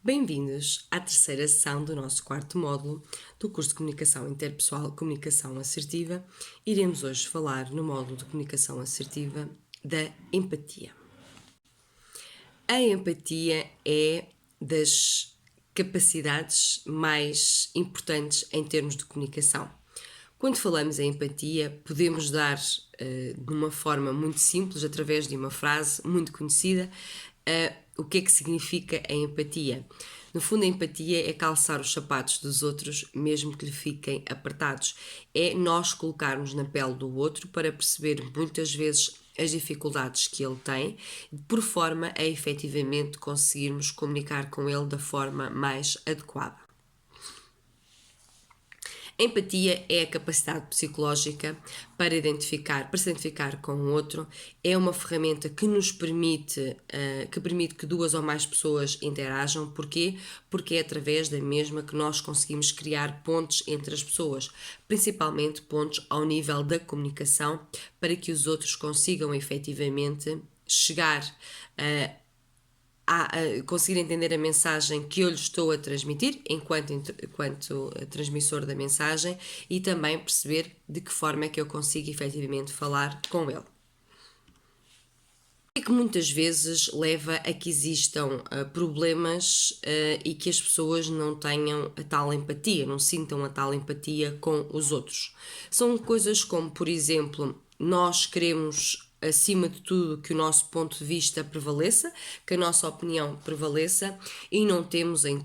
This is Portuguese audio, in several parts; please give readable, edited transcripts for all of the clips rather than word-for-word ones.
Bem-vindos à terceira sessão do nosso quarto módulo do curso de Comunicação Interpessoal, Comunicação Assertiva. Iremos hoje falar no módulo de Comunicação Assertiva da empatia. A empatia é das capacidades mais importantes em termos de comunicação. Quando falamos em empatia, podemos dar de uma forma muito simples, através de uma frase muito conhecida, o que é que significa a empatia. No fundo, a empatia é calçar os sapatos dos outros, mesmo que lhe fiquem apertados. É nós colocarmos na pele do outro para perceber muitas vezes as dificuldades que ele tem, por forma a efetivamente conseguirmos comunicar com ele da forma mais adequada. A empatia é a capacidade psicológica para se identificar com o outro, é uma ferramenta que nos permite que duas ou mais pessoas interajam. Porquê? Porque é através da mesma que nós conseguimos criar pontes entre as pessoas, principalmente pontos ao nível da comunicação, para que os outros consigam efetivamente chegar a conseguir entender a mensagem que eu lhe estou a transmitir enquanto transmissor da mensagem, e também perceber de que forma é que eu consigo efetivamente falar com ele. E que muitas vezes leva a que existam problemas e que as pessoas não tenham a tal empatia, não sintam a tal empatia com os outros. São coisas como, por exemplo, nós queremos, acima de tudo, que o nosso ponto de vista prevaleça, que a nossa opinião prevaleça, e não temos em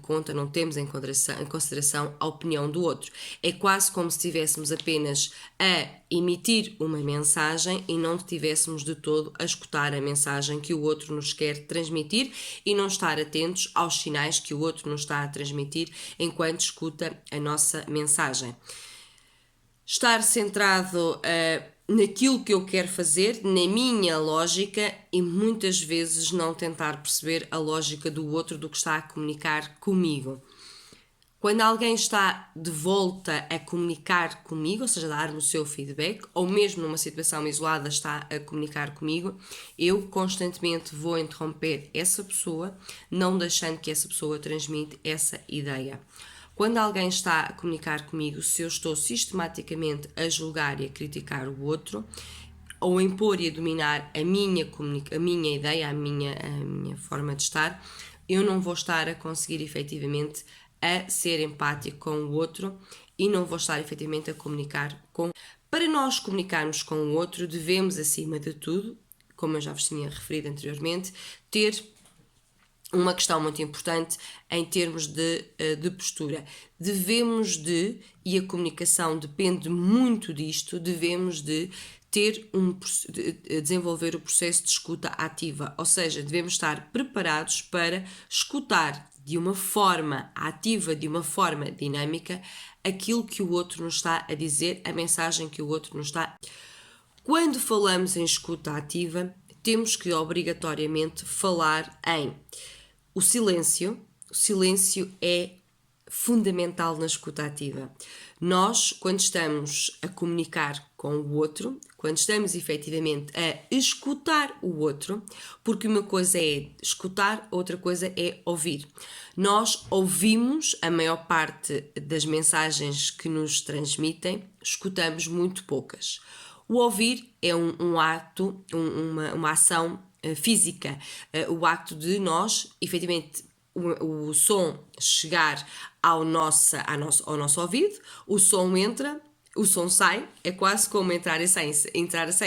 consideração a opinião do outro. É quase como se estivéssemos apenas a emitir uma mensagem e não estivéssemos de todo a escutar a mensagem que o outro nos quer transmitir e não estar atentos aos sinais que o outro nos está a transmitir enquanto escuta a nossa mensagem. Estar centrado naquilo que eu quero fazer, na minha lógica, e muitas vezes não tentar perceber a lógica do outro, do que está a comunicar comigo. Quando alguém está de volta a comunicar comigo, ou seja, a dar-me o seu feedback, ou mesmo numa situação isolada está a comunicar comigo, eu constantemente vou interromper essa pessoa, não deixando que essa pessoa transmita essa ideia. Quando alguém está a comunicar comigo, se eu estou sistematicamente a julgar e a criticar o outro, ou a impor e a dominar a minha ideia, a minha forma de estar, eu não vou estar a conseguir efetivamente a ser empático com o outro e não vou estar efetivamente a comunicar com. Para nós comunicarmos com o outro, devemos, acima de tudo, como eu já vos tinha referido anteriormente, ter uma questão muito importante em termos de postura. E a comunicação depende muito disto, devemos de desenvolver o processo de escuta ativa, ou seja, devemos estar preparados para escutar de uma forma ativa, de uma forma dinâmica, aquilo que o outro nos está a dizer, a mensagem que o outro nos está. Quando falamos em escuta ativa, temos que obrigatoriamente falar em o silêncio. O silêncio é fundamental na escuta ativa. Nós, quando estamos a comunicar com o outro, quando estamos efetivamente a escutar o outro, porque uma coisa é escutar, outra coisa é ouvir. Nós ouvimos a maior parte das mensagens que nos transmitem, escutamos muito poucas. O ouvir é um ato, uma ação física, o acto de nós, efetivamente, o som chegar ao nosso ouvido, o som entra, o som sai, é quase como entrar a 100,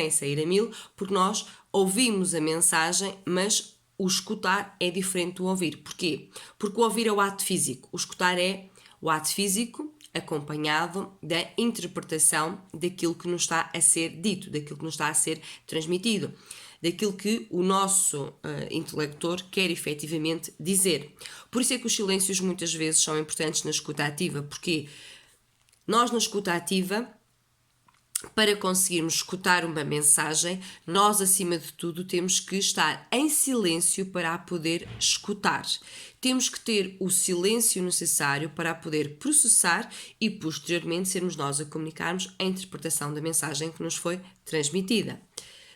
sair a 1000, porque nós ouvimos a mensagem, mas o escutar é diferente do ouvir. Porquê? Porque o ouvir é o ato físico, o escutar é o ato físico acompanhado da interpretação daquilo que nos está a ser dito, daquilo que nos está a ser transmitido, daquilo que o nosso intelector quer efetivamente dizer. Por isso é que os silêncios muitas vezes são importantes na escuta ativa, porque nós na escuta ativa, para conseguirmos escutar uma mensagem, nós, acima de tudo, temos que estar em silêncio para a poder escutar. Temos que ter o silêncio necessário para a poder processar e, posteriormente, sermos nós a comunicarmos a interpretação da mensagem que nos foi transmitida.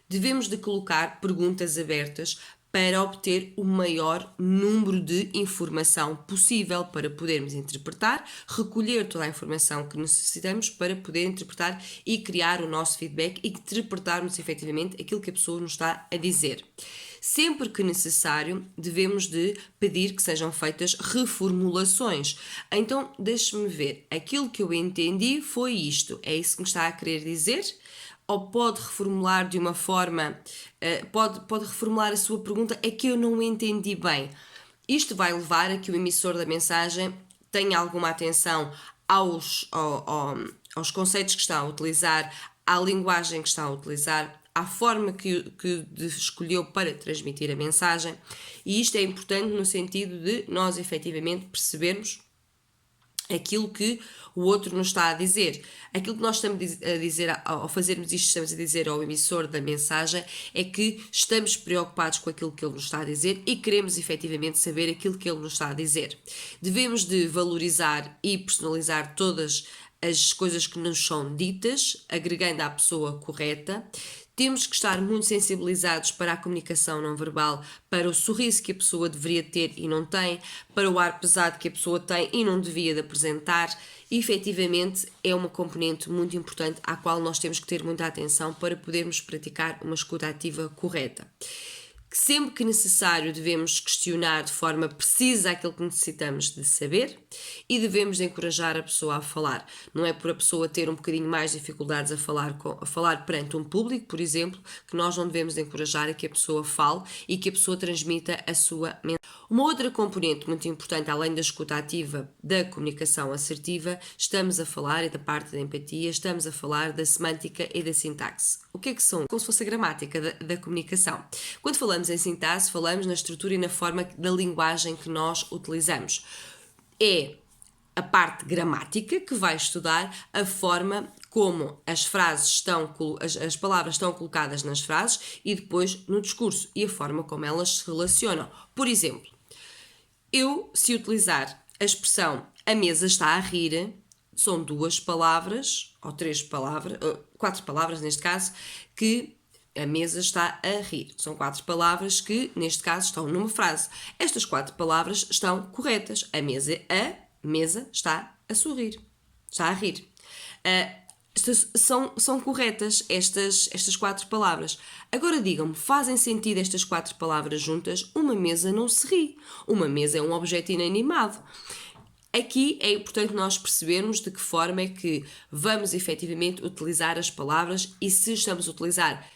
Devemos de colocar perguntas abertas para obter o maior número de informação possível, para podermos interpretar, recolher toda a informação que necessitamos para poder interpretar e criar o nosso feedback e interpretarmos efetivamente aquilo que a pessoa nos está a dizer. Sempre que necessário, devemos de pedir que sejam feitas reformulações. Então, deixe-me ver, aquilo que eu entendi foi isto, é isso que me está a querer dizer? Ou pode reformular de uma forma, pode reformular a sua pergunta, é que eu não entendi bem. Isto vai levar a que o emissor da mensagem tenha alguma atenção aos conceitos que está a utilizar, à linguagem que está a utilizar, à forma que escolheu para transmitir a mensagem, e isto é importante no sentido de nós efetivamente percebermos aquilo que o outro nos está a dizer. Aquilo que nós estamos a dizer, ao fazermos isto, estamos a dizer ao emissor da mensagem, é que estamos preocupados com aquilo que ele nos está a dizer e queremos efetivamente saber aquilo que ele nos está a dizer. Devemos de valorizar e personalizar todas as coisas que nos são ditas, agregando à pessoa correta. Temos que estar muito sensibilizados para a comunicação não verbal, para o sorriso que a pessoa deveria ter e não tem, para o ar pesado que a pessoa tem e não devia de apresentar. E, efetivamente, é uma componente muito importante à qual nós temos que ter muita atenção para podermos praticar uma escuta ativa correta. Sempre que necessário, devemos questionar de forma precisa aquilo que necessitamos de saber e devemos de encorajar a pessoa a falar. Não é por a pessoa ter um bocadinho mais dificuldades a falar perante um público, por exemplo, que nós não devemos de encorajar a que a pessoa fale e que a pessoa transmita a sua mensagem. Uma outra componente muito importante, além da escuta ativa, da comunicação assertiva, estamos a falar, e da parte da empatia, estamos a falar da semântica e da sintaxe. O que é que são? Como se fosse a gramática da comunicação. Quando falamos em sintaxe, falamos na estrutura e na forma da linguagem que nós utilizamos. É a parte gramática que vai estudar a forma como as palavras estão colocadas nas frases e depois no discurso e a forma como elas se relacionam. Por exemplo, se utilizar a expressão a mesa está a rir, são 2 palavras, ou 3 palavras, 4 palavras neste caso, que a mesa está a rir. São 4 palavras que, neste caso, estão numa frase. Estas 4 palavras estão corretas. A mesa está a sorrir. Está a rir. São corretas estas 4 palavras. Agora digam-me, fazem sentido estas 4 palavras juntas? Uma mesa não se ri. Uma mesa é um objeto inanimado. Aqui é importante nós percebermos de que forma é que vamos efetivamente utilizar as palavras e se estamos a utilizar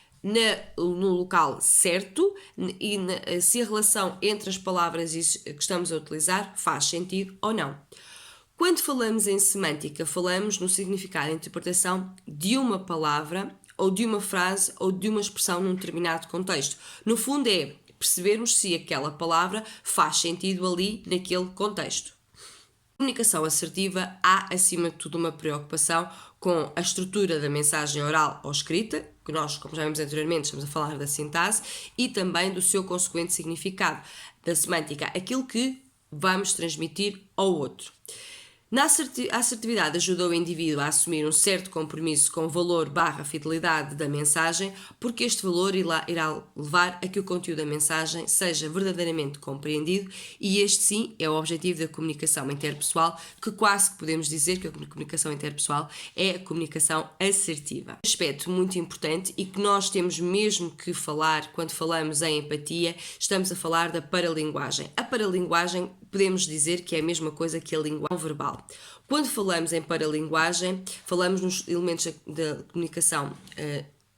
no local certo e se a relação entre as palavras que estamos a utilizar faz sentido ou não. Quando falamos em semântica, falamos no significado e interpretação de uma palavra ou de uma frase ou de uma expressão num determinado contexto. No fundo é percebermos se aquela palavra faz sentido ali naquele contexto. Comunicação assertiva, há acima de tudo uma preocupação com a estrutura da mensagem oral ou escrita, que nós, como já vimos anteriormente, estamos a falar da sintaxe, e também do seu consequente significado, da semântica, aquilo que vamos transmitir ao outro. A assertividade ajuda o indivíduo a assumir um certo compromisso com o valor / fidelidade da mensagem, porque este valor irá levar a que o conteúdo da mensagem seja verdadeiramente compreendido e este sim é o objetivo da comunicação interpessoal, que quase que podemos dizer que a comunicação interpessoal é a comunicação assertiva. Um aspecto muito importante e que nós temos mesmo que falar quando falamos em empatia, estamos a falar da paralinguagem. A paralinguagem podemos dizer que é a mesma coisa que a língua não verbal. Quando falamos em paralinguagem, falamos nos elementos da comunicação,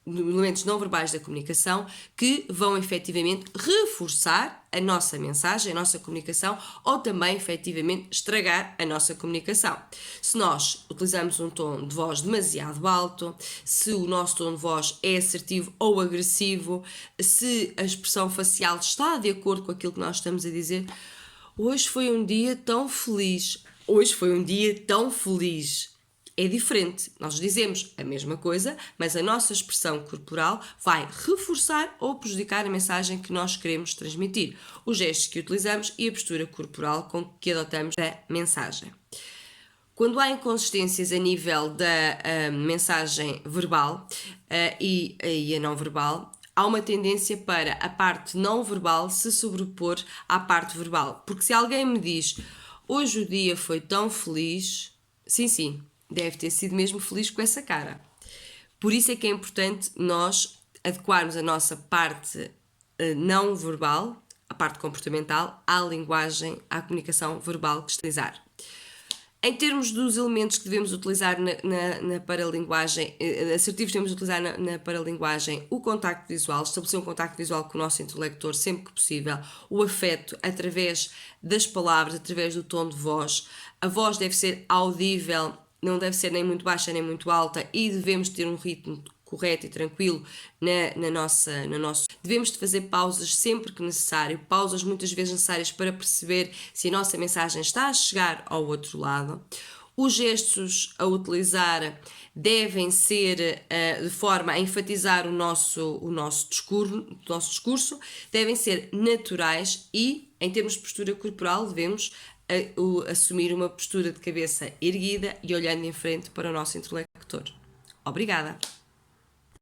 elementos não verbais da comunicação que vão efetivamente reforçar a nossa mensagem, a nossa comunicação ou também efetivamente estragar a nossa comunicação. Se nós utilizamos um tom de voz demasiado alto, se o nosso tom de voz é assertivo ou agressivo, se a expressão facial está de acordo com aquilo que nós estamos a dizer. Hoje foi um dia tão feliz. Hoje foi um dia tão feliz. É diferente. Nós dizemos a mesma coisa, mas a nossa expressão corporal vai reforçar ou prejudicar a mensagem que nós queremos transmitir. Os gestos que utilizamos e a postura corporal com que adotamos a mensagem. Quando há inconsistências a nível da mensagem verbal e a não verbal, há uma tendência para a parte não verbal se sobrepor à parte verbal. Porque se alguém me diz, hoje o dia foi tão feliz, sim, deve ter sido mesmo feliz com essa cara. Por isso é que é importante nós adequarmos a nossa parte não verbal, a parte comportamental, à linguagem, à comunicação verbal que utilizar. Em termos dos elementos que devemos utilizar na paralinguagem, assertivos devemos utilizar na paralinguagem, o contacto visual, estabelecer um contacto visual com o nosso interlocutor sempre que possível, o afeto através das palavras, através do tom de voz, a voz deve ser audível, não deve ser nem muito baixa nem muito alta e devemos ter um ritmo correto e tranquilo no nosso. Devemos de fazer pausas sempre que necessário, pausas muitas vezes necessárias para perceber se a nossa mensagem está a chegar ao outro lado. Os gestos a utilizar devem ser de forma a enfatizar o nosso discurso, devem ser naturais e, em termos de postura corporal, devemos assumir uma postura de cabeça erguida e olhando em frente para o nosso interlocutor. Obrigada!